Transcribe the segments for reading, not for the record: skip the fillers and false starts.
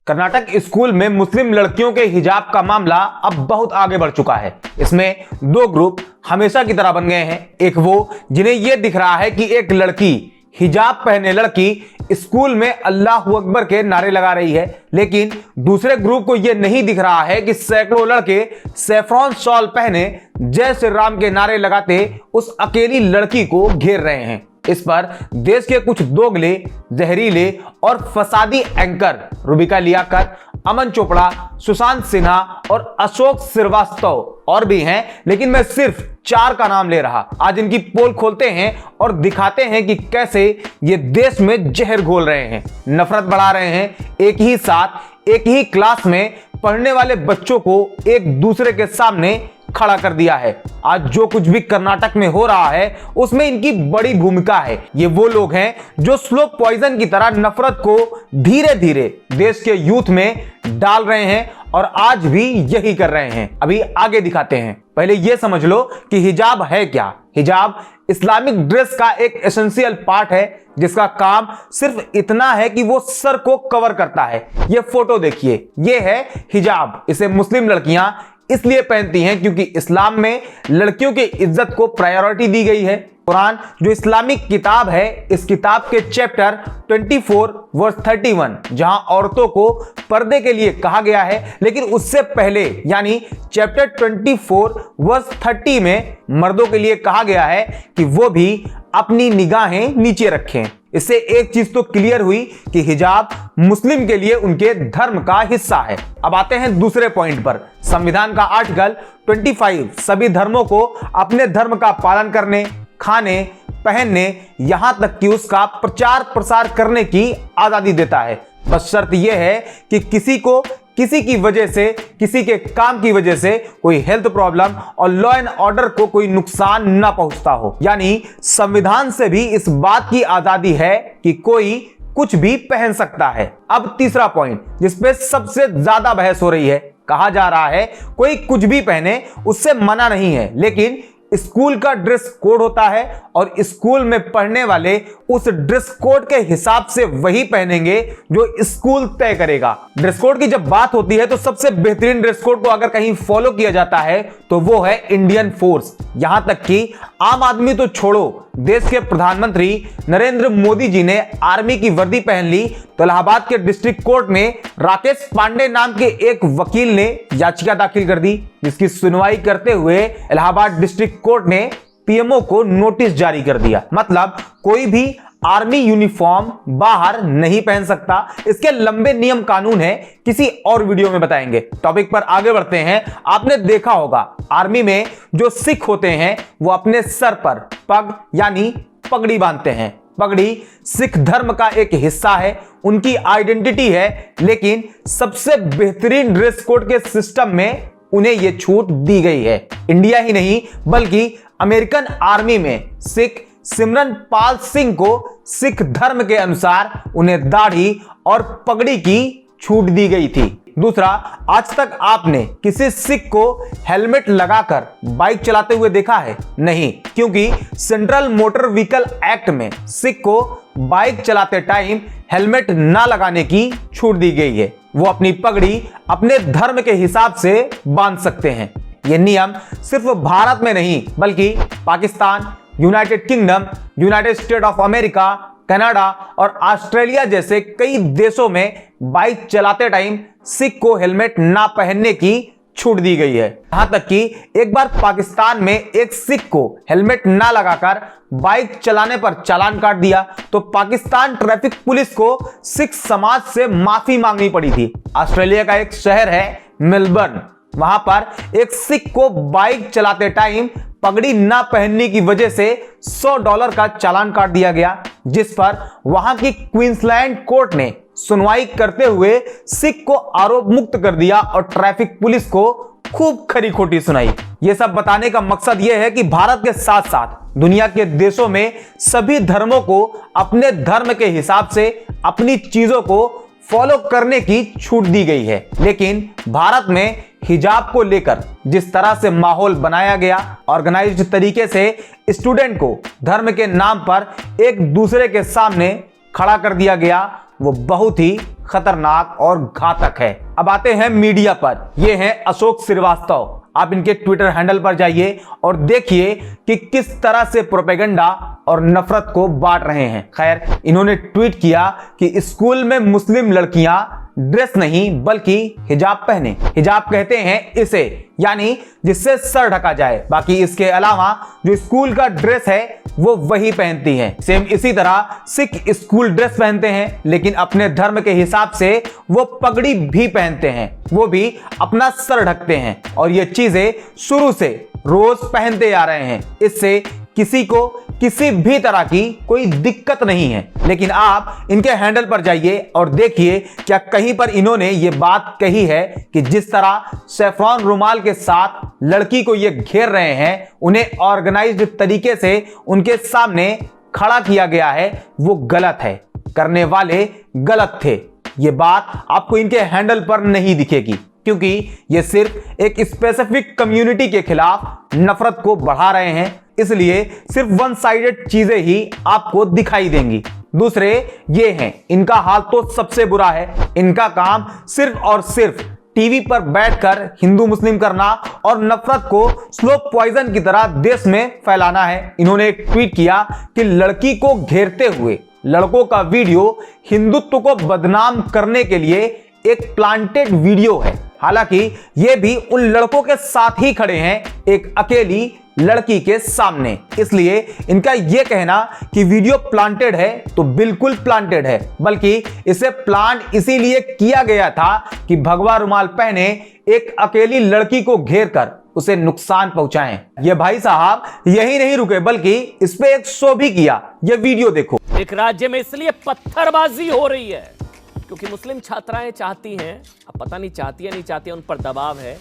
Karnataka school में मुस्लिम लड़कियों के हिजाब का मामला अब बहुत आगे बढ़ चुका है। इसमें दो ग्रुप हमेशा की तरह बन गए हैं। एक वो जिन्हें यह दिख रहा है कि एक लड़की, हिजाब पहने लड़की स्कूल में अल्लाह अकबर के नारे लगा रही है, लेकिन दूसरे ग्रुप को यह नहीं दिख रहा है कि सैकड़ों लड़के सैफ्रॉन शॉल पहने जय श्री राम के नारे लगाते उस अकेली लड़की को घेर रहे हैं। इस पर देश के कुछ दोगले, जहरीले और फसादी एंकर रुबिका लियाकत, अमन चोपड़ा, सुशांत सिन्हा और अशोक श्रीवास्तव और भी हैं, लेकिन मैं सिर्फ 4 का नाम ले रहा। आज इनकी पोल खोलते हैं और दिखाते हैं कि कैसे ये देश में जहर घोल रहे हैं, नफरत बढ़ा रहे हैं। एक ही साथ एक ही क्लास में पढ़ने वाले बच्चों को एक दूसरे के सामने खड़ा कर दिया है। आज जो कुछ भी कर्नाटक में हो रहा है उसमें इनकी बड़ी भूमिका है। ये वो लोग हैं जो स्लो पॉइजन की तरह नफरत को धीरे धीरे देश के यूथ में डाल रहे हैं और आज भी यही कर रहे हैं। अभी आगे दिखाते हैं। पहले यह समझ लो कि हिजाब है क्या। हिजाब इस्लामिक ड्रेस का एक एसेंशियल पार्ट है जिसका काम सिर्फ इतना है कि वो सर को कवर करता है। ये फोटो देखिए, ये है हिजाब। इसे मुस्लिम लड़कियां इसलिए पहनती हैं क्योंकि इस्लाम में लड़कियों की इज्जत को प्रायोरिटी दी गई है। कुरान जो इस्लामिक किताब है, इस किताब के चैप्टर 24 वर्स 31 जहां औरतों को पर्दे के लिए कहा गया है, लेकिन उससे पहले यानी चैप्टर 24 वर्स 30 में मर्दों के लिए कहा गया है कि वो भी अपनी निगाहें नीचे रखें। इससे एक चीज तो क्लियर हुई कि हिजाब मुस्लिम के लिए उनके धर्म का हिस्सा है। अब आते हैं दूसरे पॉइंट पर। संविधान का आर्टिकल 25 सभी धर्मों को अपने धर्म का पालन करने, खाने, पहनने, यहां तक कि उसका प्रचार प्रसार करने की आजादी देता है। बस शर्त यह है कि किसी को किसी की वजह से, किसी के काम की वजह से कोई हेल्थ प्रॉब्लम और लॉ एंड ऑर्डर को कोई नुकसान ना पहुंचता हो। यानी संविधान से भी इस बात की आजादी है कि कोई कुछ भी पहन सकता है। अब तीसरा पॉइंट जिसपे सबसे ज्यादा बहस हो रही है। कहा जा रहा है कोई कुछ भी पहने उससे मना नहीं है, लेकिन स्कूल का ड्रेस कोड होता है और स्कूल में पढ़ने वाले उस ड्रेस कोड के हिसाब से वही पहनेंगे जो स्कूल तय करेगा। ड्रेस कोड की जब बात होती है तो सबसे बेहतरीन ड्रेस कोड को अगर कहीं फॉलो किया जाता है तो वो है इंडियन फोर्स। यहां तक कि आम आदमी तो छोड़ो, देश के प्रधानमंत्री नरेंद्र मोदी जी ने आर्मी की वर्दी पहन ली तो इलाहाबाद के डिस्ट्रिक्ट कोर्ट में राकेश पांडे नाम के एक वकील ने याचिका दाखिल कर दी, जिसकी सुनवाई करते हुए इलाहाबाद डिस्ट्रिक्ट कोर्ट ने पीएमओ को नोटिस जारी कर दिया। मतलब कोई भी आर्मी यूनिफॉर्म बाहर नहीं पहन सकता। इसके लंबे नियम कानून है, किसी और वीडियो में बताएंगे। टॉपिक पर आगे बढ़ते हैं। आपने देखा होगा आर्मी में जो सिख होते हैं वो अपने सर पर पग यानी पगड़ी बांधते हैं। पगड़ी सिख धर्म का एक हिस्सा है, उनकी आइडेंटिटी है, लेकिन सबसे बेहतरीन ड्रेस कोड के सिस्टम में उन्हें यह छूट दी गई है। इंडिया ही नहीं बल्कि अमेरिकन आर्मी में सिख सिमरन पाल सिंह को सिख धर्म के अनुसार उन्हें दाढ़ी और पगड़ी की छूट दी गई थी। दूसरा, आज तक आपने किसी सिख को हेलमेट लगाकर बाइक चलाते हुए देखा है? नहीं, क्योंकि सेंट्रल मोटर व्हीकल एक्ट में सिख को बाइक चलाते टाइम हेलमेट ना लगाने की छूट दी गई है। वो अपनी पगड़ी अपने धर्म के हिसाब से बांध सकते हैं। यह नियम सिर्फ भारत में नहीं बल्कि Pakistan, United kingdom, United state of America, Canada और ऑस्ट्रेलिया जैसे कई देशों में बाइक चलाते टाइम सिख को हेलमेट ना पहनने की छूट दी गई है। यहां तक कि एक बार पाकिस्तान में एक सिख को हेलमेट ना लगाकर बाइक चलाने पर चालान काट दिया तो पाकिस्तान ट्रैफिक पुलिस को सिख समाज से माफी मांगनी पड़ी थी। ऑस्ट्रेलिया का एक शहर है मेलबर्न, वहां पर एक सिख को बाइक चलाते टाइम पगड़ी ना पहनने की वजह से $100 का चालान काट दिया गया, जिस पर वहां की क्वींसलैंड कोर्ट ने सुनवाई करते हुए सिख को आरोप मुक्त कर दिया और ट्रैफिक पुलिस को खूब खरी खोटी सुनाई। यह सब बताने का मकसद यह है कि भारत के साथ साथ दुनिया के देशों में सभी धर्मों को अपने धर्म के हिसाब से अपनी चीजों को फॉलो करने की छूट दी गई है। लेकिन भारत में हिजाब को लेकर जिस तरह से माहौल बनाया गया, ऑर्गेनाइज्ड तरीके से स्टूडेंट को धर्म के नाम पर एक दूसरे के सामने खड़ा कर दिया गया, वो बहुत ही खतरनाक और घातक है। अब आते हैं मीडिया पर। ये हैं अशोक श्रीवास्तव। आप इनके ट्विटर हैंडल पर जाइए और देखिए कि किस तरह से प्रोपेगेंडा और नफरत को बांट रहे हैं। खैर, इन्होंने ट्वीट किया कि स्कूल में मुस्लिम लड़कियां ड्रेस नहीं बल्कि हिजाब पहने। हिजाब कहते हैं इसे, यानी जिससे सर ढका जाए। बाकी इसके अलावा जो स्कूल का ड्रेस है वो वही पहनती हैं। सेम इसी तरह सिख स्कूल ड्रेस पहनते हैं, लेकिन अपने धर्म के हिसाब से वो पगड़ी भी पहनते हैं, वो भी अपना सर ढकते हैं और ये चीजें शुरू से रोज पहनते आ रहे हैं। इससे किसी को किसी भी तरह की कोई दिक्कत नहीं है। लेकिन आप इनके हैंडल पर जाइए और देखिए क्या कहीं पर इन्होंने ये बात कही है कि जिस तरह सैफरॉन रुमाल के साथ लड़की को ये घेर रहे हैं, उन्हें ऑर्गेनाइज्ड तरीके से उनके सामने खड़ा किया गया है, वो गलत है। करने वाले गलत थे। ये बात आपको इनके हैंडल पर नहीं दिखेगी, क्योंकि ये सिर्फ एक स्पेसिफिक कम्युनिटी के खिलाफ नफरत को बढ़ा रहे हैं, इसलिए सिर्फ वन साइडेड चीजें ही आपको दिखाई देंगी। दूसरे ये हैं, इनका हाल तो सबसे बुरा है। इनका काम सिर्फ और सिर्फ टीवी पर बैठकर हिंदू मुस्लिम करना और नफरत को स्लो पॉइजन की तरह देश में फैलाना है। इन्होंने एक ट्वीट किया कि लड़की को घेरते हुए लड़कों का वीडियो हिंदुत्व को बदनाम करने के लिए एक प्लांटेड वीडियो है। हालांकि ये भी उन लड़कों के साथ ही खड़े हैं, एक अकेली लड़की के सामने। इसलिए इनका यह कहना कि वीडियो प्लांटेड है तो बिल्कुल प्लांटेड है, बल्कि इसे प्लांट इसीलिए किया गया था कि भगवा रुमाल पहने एक अकेली लड़की को घेर कर उसे नुकसान पहुंचाएं। ये भाई साहब यही नहीं रुके, बल्कि इस पे एक शो भी किया। ये वीडियो देखो। एक राज्य में इसलिए पत्थरबाजी हो रही है क्योंकि मुस्लिम छात्राएं चाहती हैं, अब पता नहीं चाहती है नहीं चाहती है, उन पर दबाव है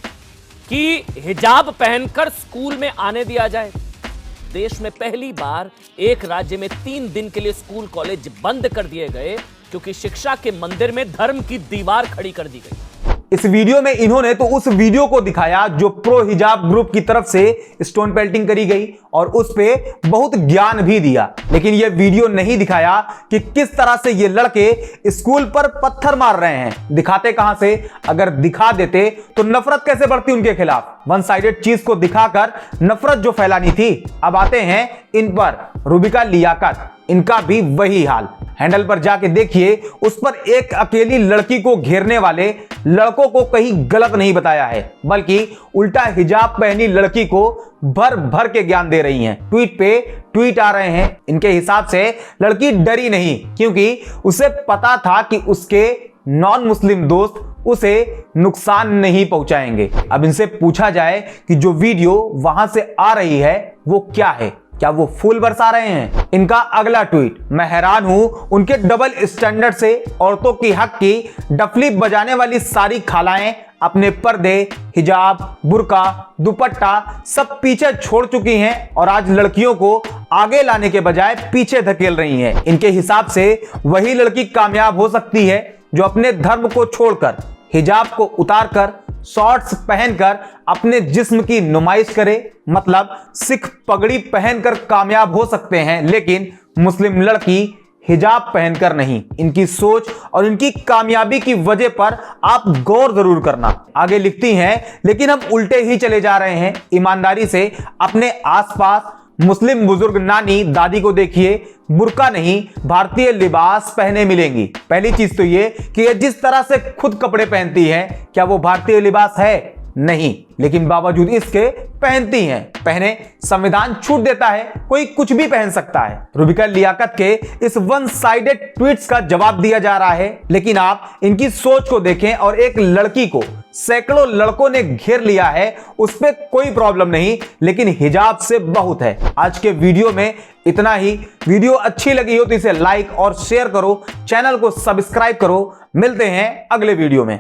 कि हिजाब पहनकर स्कूल में आने दिया जाए। देश में पहली बार एक राज्य में 3 दिन के लिए स्कूल कॉलेज बंद कर दिए गए क्योंकि शिक्षा के मंदिर में धर्म की दीवार खड़ी कर दी गई। इस वीडियो में इन्होंने तो उस वीडियो को दिखाया जो प्रो हिजाब ग्रुप की तरफ से स्टोन पेल्टिंग करी गई और उस पे बहुत ज्ञान भी दिया, लेकिन यह वीडियो नहीं दिखाया कि किस तरह से ये लड़के स्कूल पर पत्थर मार रहे हैं। दिखाते कहां से? अगर दिखा देते तो नफरत कैसे बढ़ती उनके खिलाफ। वन साइडेड चीज को दिखाकर नफरत जो फैलानी थी। अब आते हैं इन पर, रूबिका लियाकत। इनका भी वही हाल। हैंडल पर जाके देखिए, उस पर एक अकेली लड़की को घेरने वाले लड़कों को कहीं गलत नहीं बताया है, बल्कि उल्टा हिजाब पहनी लड़की को भर भर के ज्ञान दे रही हैं। ट्वीट पे ट्वीट आ रहे हैं। इनके हिसाब से लड़की डरी नहीं, क्योंकि उसे पता था कि उसके नॉन मुस्लिम दोस्त उसे नुकसान नहीं पहुंचाएंगे। अब इनसे पूछा जाए कि जो वीडियो वहां से आ रही है वो क्या है, क्या वो फूल बरसा रहे हैं? इनका अगला ट्वीट, मैं हैरान हूं उनके डबल स्टैंडर्ड से। औरतों की हक की डफली बजाने वाली सारी खालाएं अपने पर्दे, हिजाब, बुर्का, दुपट्टा सब पीछे छोड़ चुकी हैं और आज लड़कियों को आगे लाने के बजाय पीछे धकेल रही हैं। इनके हिसाब से वही लड़की कामयाब हो सकती है जो अपने धर्म को छोड़कर, हिजाब को उतारकर, शॉर्ट्स पहनकर अपने जिस्म की नुमाइश करे। मतलब सिख पगड़ी पहनकर कामयाब हो सकते हैं, लेकिन मुस्लिम लड़की हिजाब पहनकर नहीं। इनकी सोच और इनकी कामयाबी की वजह पर आप गौर जरूर करना। आगे लिखती हैं, लेकिन हम उल्टे ही चले जा रहे हैं। ईमानदारी से अपने आसपास मुस्लिम बुजुर्ग नानी दादी को देखिए, बुर्का नहीं भारतीय लिबास पहने मिलेंगी। पहली चीज तो ये कि ये जिस तरह से खुद कपड़े पहनती हैं, क्या वो भारतीय लिबास है? नहीं, लेकिन बावजूद इसके पहनती हैं। पहने, संविधान छूट देता है, कोई कुछ भी पहन सकता है। रूबिका लियाकत के इस वन साइडेड ट्वीट्स का जवाब दिया जा रहा है, लेकिन आप इनकी सोच को देखें और एक लड़की को सैकड़ों लड़कों ने घेर लिया है, उस पर कोई प्रॉब्लम नहीं, लेकिन हिजाब से बहुत है। आज के वीडियो में इतना ही। वीडियो अच्छी लगी हो तो इसे लाइक और शेयर करो, चैनल को सब्सक्राइब करो। मिलते हैं अगले वीडियो में।